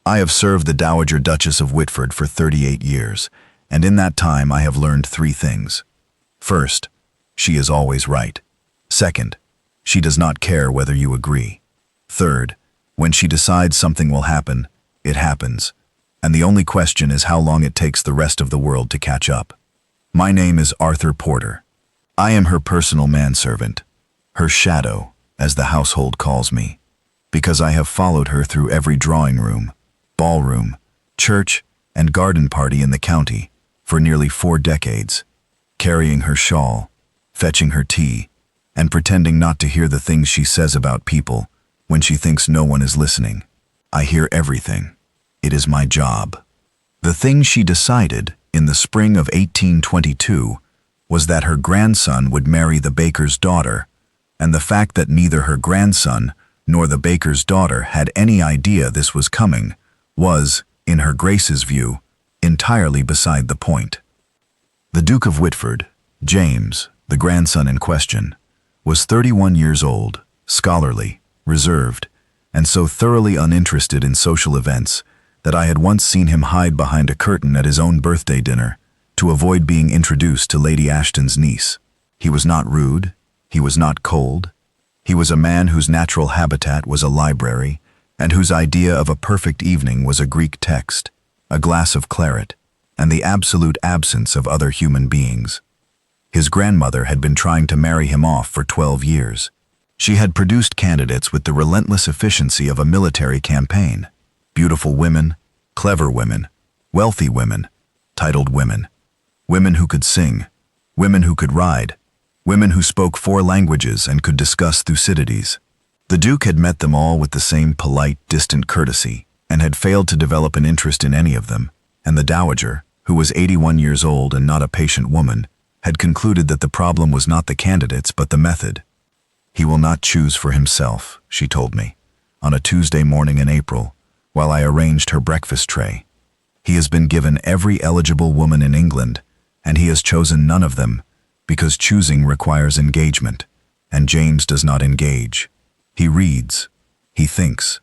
I have served the Dowager Duchess of Whitford for 38 years, and in that time I have learned three things. First, she is always right. Second, she does not care whether you agree. Third, when she decides something will happen, it happens, and the only question is how long it takes the rest of the world to catch up. My name is Arthur Porter. I am her personal manservant, her shadow, as the household calls me, because I have followed her through every drawing room, ballroom, church, and garden party in the county for nearly 4 decades, carrying her shawl, fetching her tea, and pretending not to hear the things she says about people when she thinks no one is listening. I hear everything. It is my job. The thing she decided in the spring of 1822 was that her grandson would marry the baker's daughter, and the fact that neither her grandson nor the baker's daughter had any idea this was coming was, in her Grace's view, entirely beside the point. The Duke of Whitford, James, the grandson in question, was 31 years old, scholarly, reserved, and so thoroughly uninterested in social events that I had once seen him hide behind a curtain at his own birthday dinner to avoid being introduced to Lady Ashton's niece. He was not rude, he was not cold. He was a man whose natural habitat was a library and whose idea of a perfect evening was a Greek text, a glass of claret, and the absolute absence of other human beings. His grandmother had been trying to marry him off for 12 years. She had produced candidates with the relentless efficiency of a military campaign. Beautiful women, clever women, wealthy women, titled women, women who could sing, women who could ride, women who spoke 4 languages and could discuss Thucydides. The Duke had met them all with the same polite, distant courtesy, and had failed to develop an interest in any of them, and the Dowager, who was 81 years old and not a patient woman, had concluded that the problem was not the candidates but the method. He will not choose for himself, she told me, on a Tuesday morning in April, while I arranged her breakfast tray. He has been given every eligible woman in England, and he has chosen none of them, because choosing requires engagement, and James does not engage. He reads. He thinks.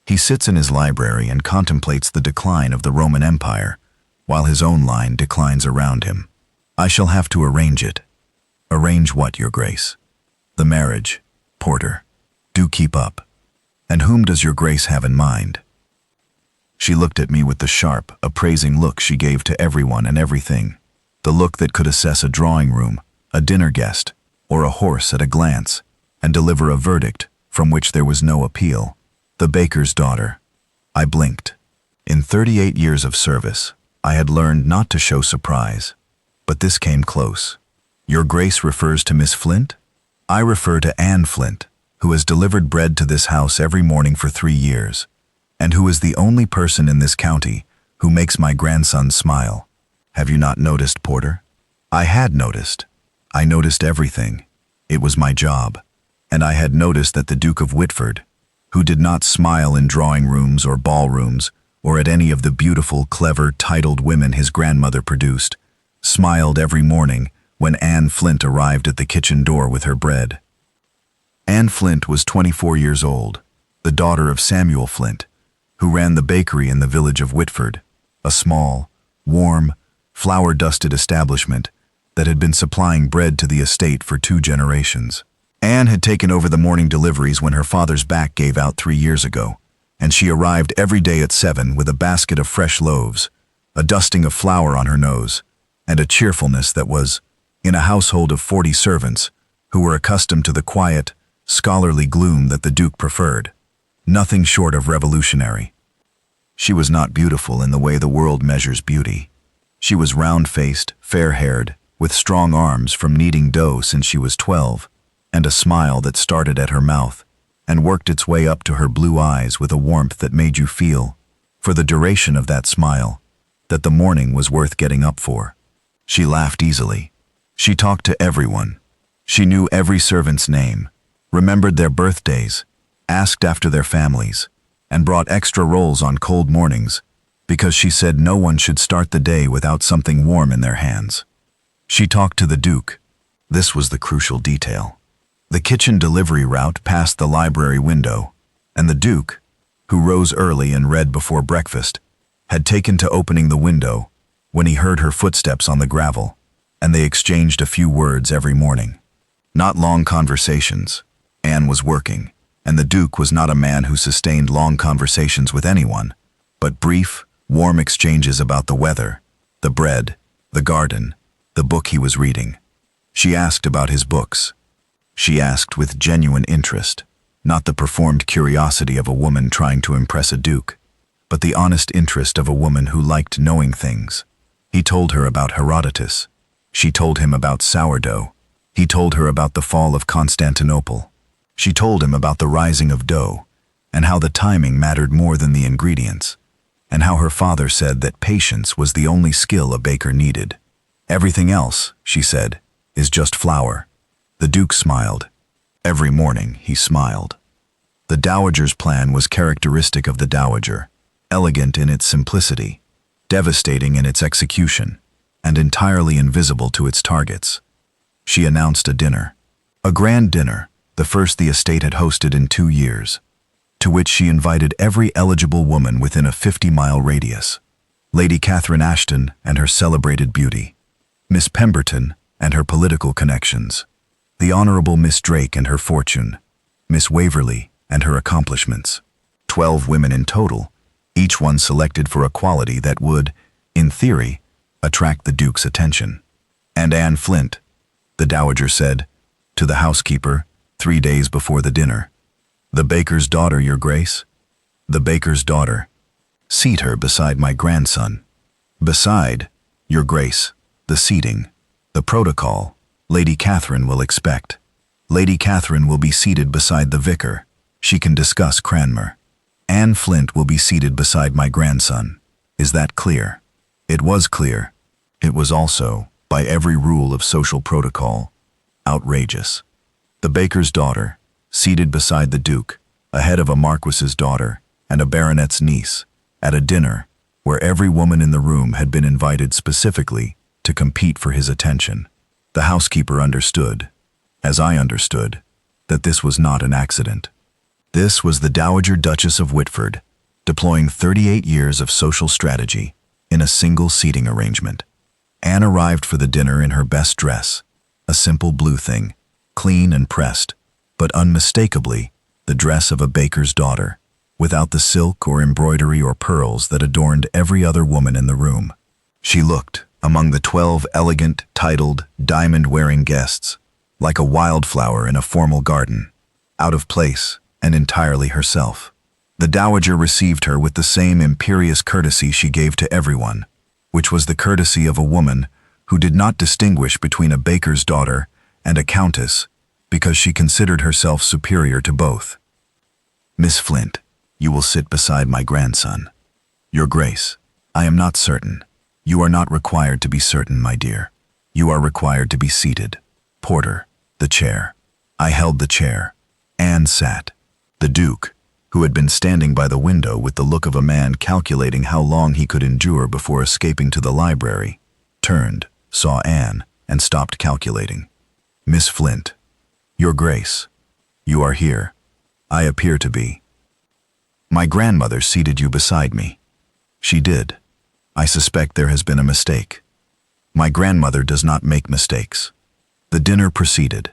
He sits in his library and contemplates the decline of the Roman Empire, while his own line declines around him. I shall have to arrange it. Arrange what, Your Grace? The marriage, Porter. Do keep up. And whom does Your Grace have in mind? She looked at me with the sharp, appraising look she gave to everyone and everything, the look that could assess a drawing room, a dinner guest, or a horse at a glance, and deliver a verdict from which there was no appeal. The baker's daughter. I blinked. In 38 years of service, I had learned not to show surprise, but this came close. Your Grace refers to Miss Flint? I refer to Anne Flint, who has delivered bread to this house every morning for 3 years, and who is the only person in this county who makes my grandson smile. Have you not noticed, Porter? I had noticed. I noticed everything. It was my job. And I had noticed that the Duke of Whitford, who did not smile in drawing rooms or ballrooms or at any of the beautiful, clever, titled women his grandmother produced, smiled every morning when Anne Flint arrived at the kitchen door with her bread. Anne Flint was 24 years old, the daughter of Samuel Flint, who ran the bakery in the village of Whitford, a small, warm, flour-dusted establishment that had been supplying bread to the estate for 2 generations. Anne had taken over the morning deliveries when her father's back gave out 3 years ago, and she arrived every day at 7 with a basket of fresh loaves, a dusting of flour on her nose, and a cheerfulness that was, in a household of 40 servants, who were accustomed to the quiet, scholarly gloom that the Duke preferred, nothing short of revolutionary. She was not beautiful in the way the world measures beauty. She was round-faced, fair-haired, with strong arms from kneading dough since she was 12, and a smile that started at her mouth and worked its way up to her blue eyes with a warmth that made you feel, for the duration of that smile, that the morning was worth getting up for. She laughed easily. She talked to everyone. She knew every servant's name, remembered their birthdays, asked after their families, and brought extra rolls on cold mornings because she said no one should start the day without something warm in their hands. She talked to the Duke. This was the crucial detail. The kitchen delivery route passed the library window, and the Duke, who rose early and read before breakfast, had taken to opening the window when he heard her footsteps on the gravel, and they exchanged a few words every morning. Not long conversations. Anne was working, and the Duke was not a man who sustained long conversations with anyone, but brief, warm exchanges about the weather, the bread, the garden, the book he was reading. She asked about his books. She asked with genuine interest, not the performed curiosity of a woman trying to impress a duke, but the honest interest of a woman who liked knowing things. He told her about Herodotus. She told him about sourdough. He told her about the fall of Constantinople. She told him about the rising of dough, and how the timing mattered more than the ingredients, and how her father said that patience was the only skill a baker needed. Everything else, she said, is just flour. The Duke smiled. Every morning he smiled. The Dowager's plan was characteristic of the Dowager, elegant in its simplicity, devastating in its execution, and entirely invisible to its targets. She announced a dinner, a grand dinner, the first the estate had hosted in 2 years, to which she invited every eligible woman within a 50-mile radius. Lady Catherine Ashton and her celebrated beauty, Miss Pemberton and her political connections, the Honorable Miss Drake and her fortune, Miss Waverley and her accomplishments. 12 women in total, each one selected for a quality that would, in theory, attract the Duke's attention. And Anne Flint, the Dowager said, to the housekeeper 3 days before the dinner, "The baker's daughter, Your Grace. The baker's daughter. Seat her beside my grandson." Beside, Your Grace, the seating, the protocol, Lady Catherine will expect. Lady Catherine will be seated beside the vicar. She can discuss Cranmer. Anne Flint will be seated beside my grandson. Is that clear? It was clear. It was also, by every rule of social protocol, outrageous. The baker's daughter, seated beside the Duke, ahead of a marquis's daughter and a baronet's niece, at a dinner where every woman in the room had been invited specifically to compete for his attention. The housekeeper understood, as I understood, that this was not an accident. This was the Dowager Duchess of Whitford, deploying 38 years of social strategy in a single seating arrangement. Anne arrived for the dinner in her best dress, a simple blue thing, clean and pressed, but unmistakably the dress of a baker's daughter, without the silk or embroidery or pearls that adorned every other woman in the room. She looked, among the 12 elegant, titled, diamond-wearing guests, like a wildflower in a formal garden, out of place and entirely herself. The Dowager received her with the same imperious courtesy she gave to everyone, which was the courtesy of a woman who did not distinguish between a baker's daughter and a countess because she considered herself superior to both. "Miss Flint, you will sit beside my grandson." "Your Grace, I am not certain." "You are not required to be certain, my dear. You are required to be seated." "Porter, the chair." I held the chair. Anne sat. The Duke, who had been standing by the window with the look of a man calculating how long he could endure before escaping to the library, turned, saw Anne, and stopped calculating. "Miss Flint, Your Grace, you are here. I appear to be. My grandmother seated you beside me." "She did. I suspect there has been a mistake." "My grandmother does not make mistakes." The dinner proceeded.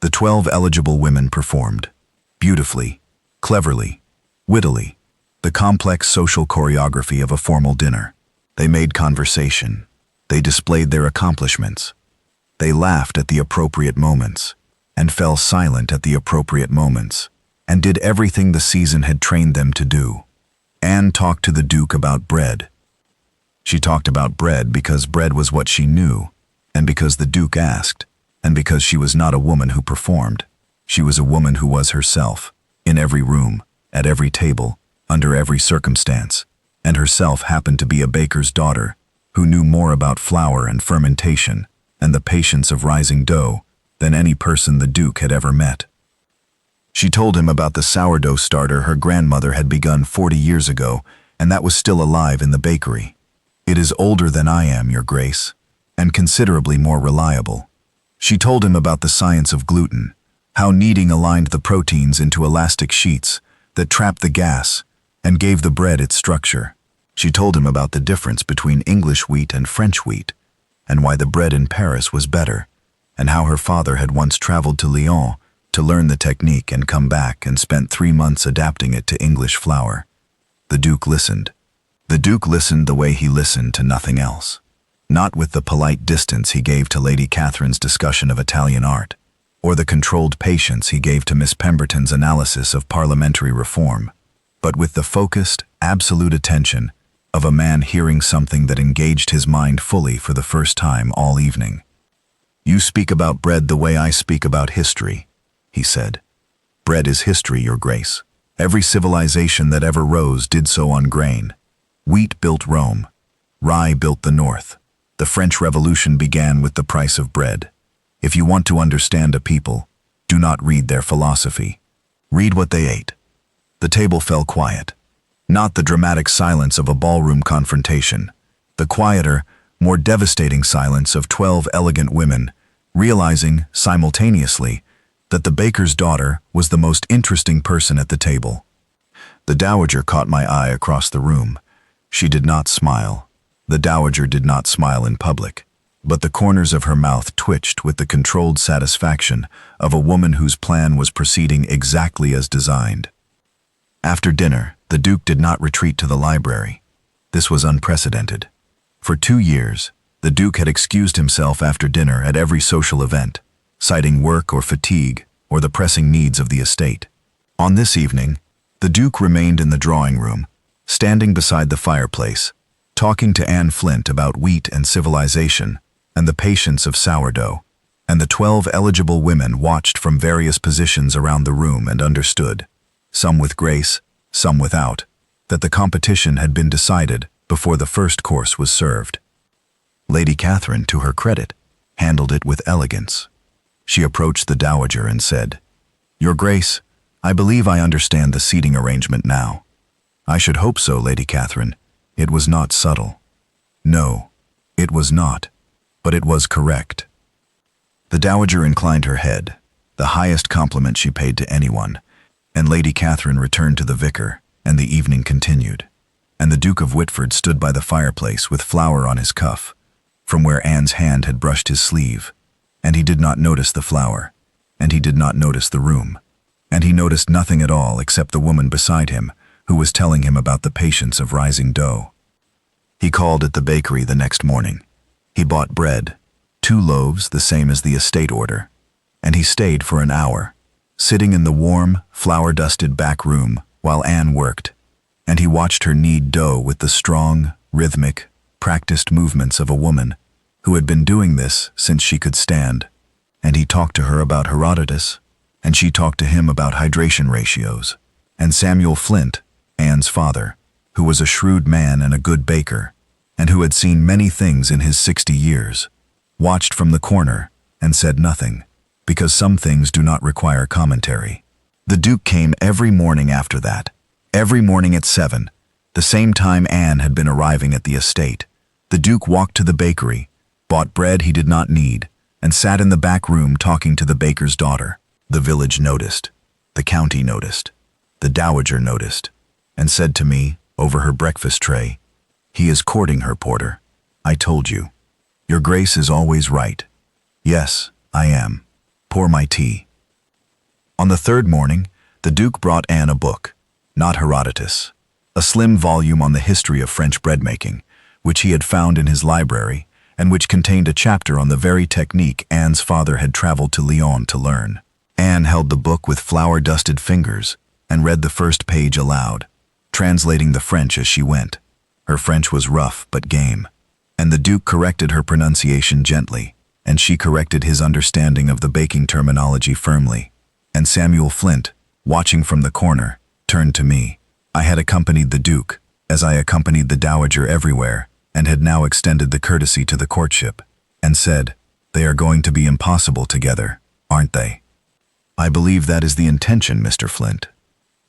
The 12 eligible women performed, beautifully, cleverly, wittily, the complex social choreography of a formal dinner. They made conversation. They displayed their accomplishments. They laughed at the appropriate moments, and fell silent at the appropriate moments, and did everything the season had trained them to do. Anne talked to the Duke about bread. She talked about bread because bread was what she knew, and because the Duke asked, and because she was not a woman who performed. She was a woman who was herself, in every room, at every table, under every circumstance, and herself happened to be a baker's daughter, who knew more about flour and fermentation, and the patience of rising dough, than any person the Duke had ever met. She told him about the sourdough starter her grandmother had begun 40 years ago, and that was still alive in the bakery. "It is older than I am, Your Grace, and considerably more reliable." She told him about the science of gluten, how kneading aligned the proteins into elastic sheets that trapped the gas, and gave the bread its structure. She told him about the difference between English wheat and French wheat, and why the bread in Paris was better, and how her father had once traveled to Lyon to learn the technique and come back and spent 3 months adapting it to English flour. The Duke listened. The Duke listened the way he listened to nothing else. Not with the polite distance he gave to Lady Catherine's discussion of Italian art, or the controlled patience he gave to Miss Pemberton's analysis of parliamentary reform, but with the focused, absolute attention of a man hearing something that engaged his mind fully for the first time all evening. "You speak about bread the way I speak about history," he said. "Bread is history, Your Grace. Every civilization that ever rose did so on grain. Wheat built Rome. Rye built the North. The French Revolution began with the price of bread. If you want to understand a people, do not read their philosophy. Read what they ate." The table fell quiet. Not the dramatic silence of a ballroom confrontation. The quieter, more devastating silence of 12 elegant women, realizing, simultaneously, that the baker's daughter was the most interesting person at the table. The Dowager caught my eye across the room. She did not smile. The Dowager did not smile in public, but the corners of her mouth twitched with the controlled satisfaction of a woman whose plan was proceeding exactly as designed. After dinner, the Duke did not retreat to the library. This was unprecedented. For 2 years, the Duke had excused himself after dinner at every social event, citing work or fatigue or the pressing needs of the estate. On this evening, the Duke remained in the drawing room, standing beside the fireplace, talking to Anne Flint about wheat and civilization and the patience of sourdough, and the 12 eligible women watched from various positions around the room and understood, some with grace, some without, that the competition had been decided before the first course was served. Lady Catherine, to her credit, handled it with elegance. She approached the Dowager and said, "Your Grace, I believe I understand the seating arrangement now." "I should hope so, Lady Catherine. It was not subtle." "No, it was not, but it was correct." The Dowager inclined her head, the highest compliment she paid to anyone, and Lady Catherine returned to the vicar, and the evening continued. And the Duke of Whitford stood by the fireplace with flour on his cuff, from where Anne's hand had brushed his sleeve, and he did not notice the flour, and he did not notice the room, and he noticed nothing at all except the woman beside him, who was telling him about the patience of rising dough. He called at the bakery the next morning. He bought bread, 2 loaves the same as the estate order, and he stayed for an hour, sitting in the warm, flour-dusted back room while Anne worked, and he watched her knead dough with the strong, rhythmic, practiced movements of a woman who had been doing this since she could stand, and he talked to her about Herodotus, and she talked to him about hydration ratios, and Samuel Flint, Anne's father, who was a shrewd man and a good baker, and who had seen many things in his 60 years, watched from the corner and said nothing, because some things do not require commentary. The Duke came every morning after that, every morning at 7, the same time Anne had been arriving at the estate. The Duke walked to the bakery, bought bread he did not need, and sat in the back room talking to the baker's daughter. The village noticed, the county noticed, the Dowager noticed, and said to me, over her breakfast tray, "He is courting her, Porter. I told you. Your Grace is always right." "Yes, I am. Pour my tea." On the 3rd morning, the Duke brought Anne a book, not Herodotus, a slim volume on the history of French bread-making, which he had found in his library, and which contained a chapter on the very technique Anne's father had traveled to Lyon to learn. Anne held the book with flour-dusted fingers and read the first page aloud, translating the French as she went. Her French was rough but game, and the Duke corrected her pronunciation gently, and she corrected his understanding of the baking terminology firmly. And Samuel Flint, watching from the corner, turned to me. I had accompanied the Duke, as I accompanied the Dowager everywhere, and had now extended the courtesy to the courtship, and said, "They are going to be impossible together, aren't they?" "I believe that is the intention, Mr. Flint."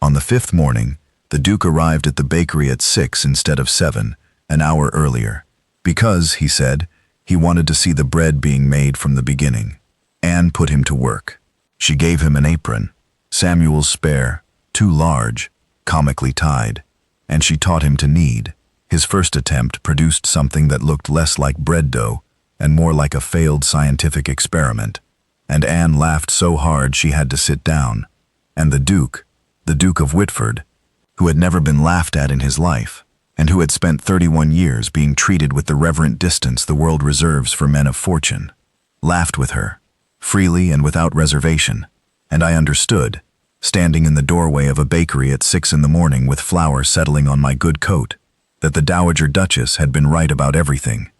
On the 5th morning, the Duke arrived at the bakery at 6 instead of 7, an hour earlier, because, he said, he wanted to see the bread being made from the beginning. Anne put him to work. She gave him an apron, Samuel's spare, too large, comically tied. and she taught him to knead. His first attempt produced something that looked less like bread dough and more like a failed scientific experiment, and Anne laughed so hard she had to sit down. And the Duke of Whitford, who had never been laughed at in his life, and who had spent 31 years being treated with the reverent distance the world reserves for men of fortune, laughed with her, freely and without reservation, and I understood, standing in the doorway of a bakery at 6 in the morning with flour settling on my good coat, that the Dowager Duchess had been right about everything.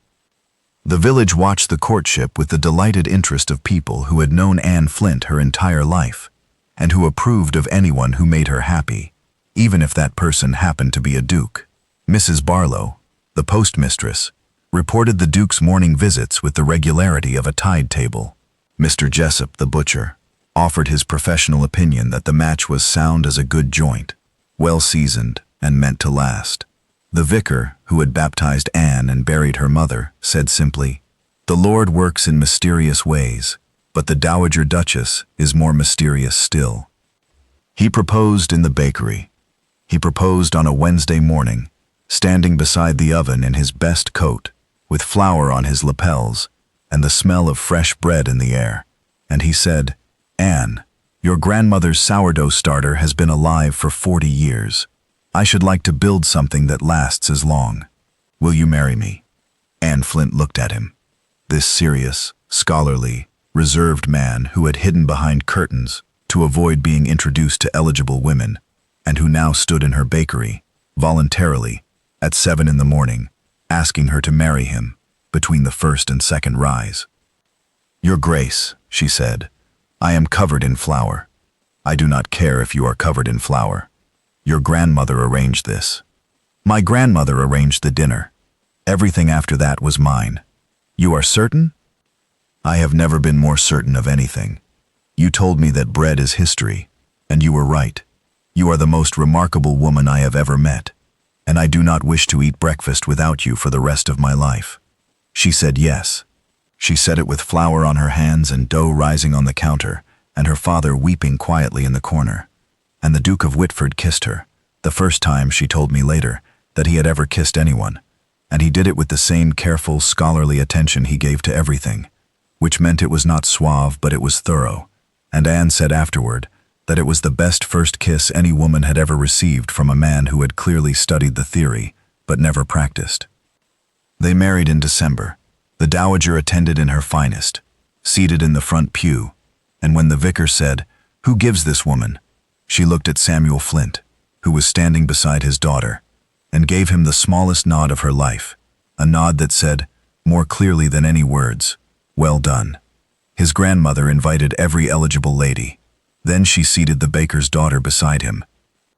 The village watched the courtship with the delighted interest of people who had known Anne Flint her entire life, and who approved of anyone who made her happy, even if that person happened to be a duke. Mrs. Barlow, the postmistress, reported the Duke's morning visits with the regularity of a tide table. Mr. Jessup, the butcher, offered his professional opinion that the match was sound as a good joint, well seasoned and meant to last. The vicar, who had baptized Anne and buried her mother, said simply, "The Lord works in mysterious ways, but the Dowager Duchess is more mysterious still." He proposed in the bakery. He proposed on a Wednesday morning, standing beside the oven in his best coat, with flour on his lapels and the smell of fresh bread in the air. And he said, "Anne, your grandmother's sourdough starter has been alive for 40 years. I should like to build something that lasts as long. Will you marry me?" Anne Flint looked at him. This serious, scholarly, reserved man who had hidden behind curtains to avoid being introduced to eligible women, and who now stood in her bakery, voluntarily, at 7 in the morning, asking her to marry him between the first and second rise. "Your Grace," she said, "I am covered in flour. I do not care if you are covered in flour. Your grandmother arranged this. My grandmother arranged the dinner. Everything after that was mine. You are certain?" "I have never been more certain of anything. You told me that bread is history, and you were right. You are the most remarkable woman I have ever met, and I do not wish to eat breakfast without you for the rest of my life." She said yes. She said it with flour on her hands and dough rising on the counter, and her father weeping quietly in the corner. And the Duke of Whitford kissed her, the first time, she told me later, that he had ever kissed anyone, and he did it with the same careful, scholarly attention he gave to everything, which meant it was not suave, but it was thorough, and Anne said afterward that it was the best first kiss any woman had ever received from a man who had clearly studied the theory, but never practiced. They married in December. The Dowager attended in her finest, seated in the front pew, and when the vicar said, "Who gives this woman?" she looked at Samuel Flint, who was standing beside his daughter, and gave him the smallest nod of her life, a nod that said, more clearly than any words, "Well done." His grandmother invited every eligible lady. Then she seated the baker's daughter beside him,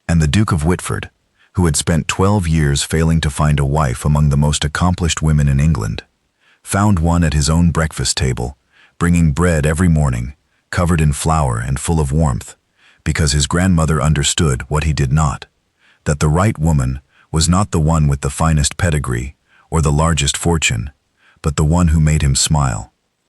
and the Duke of Whitford, who had spent 12 years failing to find a wife among the most accomplished women in England, found one at his own breakfast table, bringing bread every morning, covered in flour and full of warmth, because his grandmother understood what he did not, that the right woman was not the one with the finest pedigree or the largest fortune, but the one who made him smile.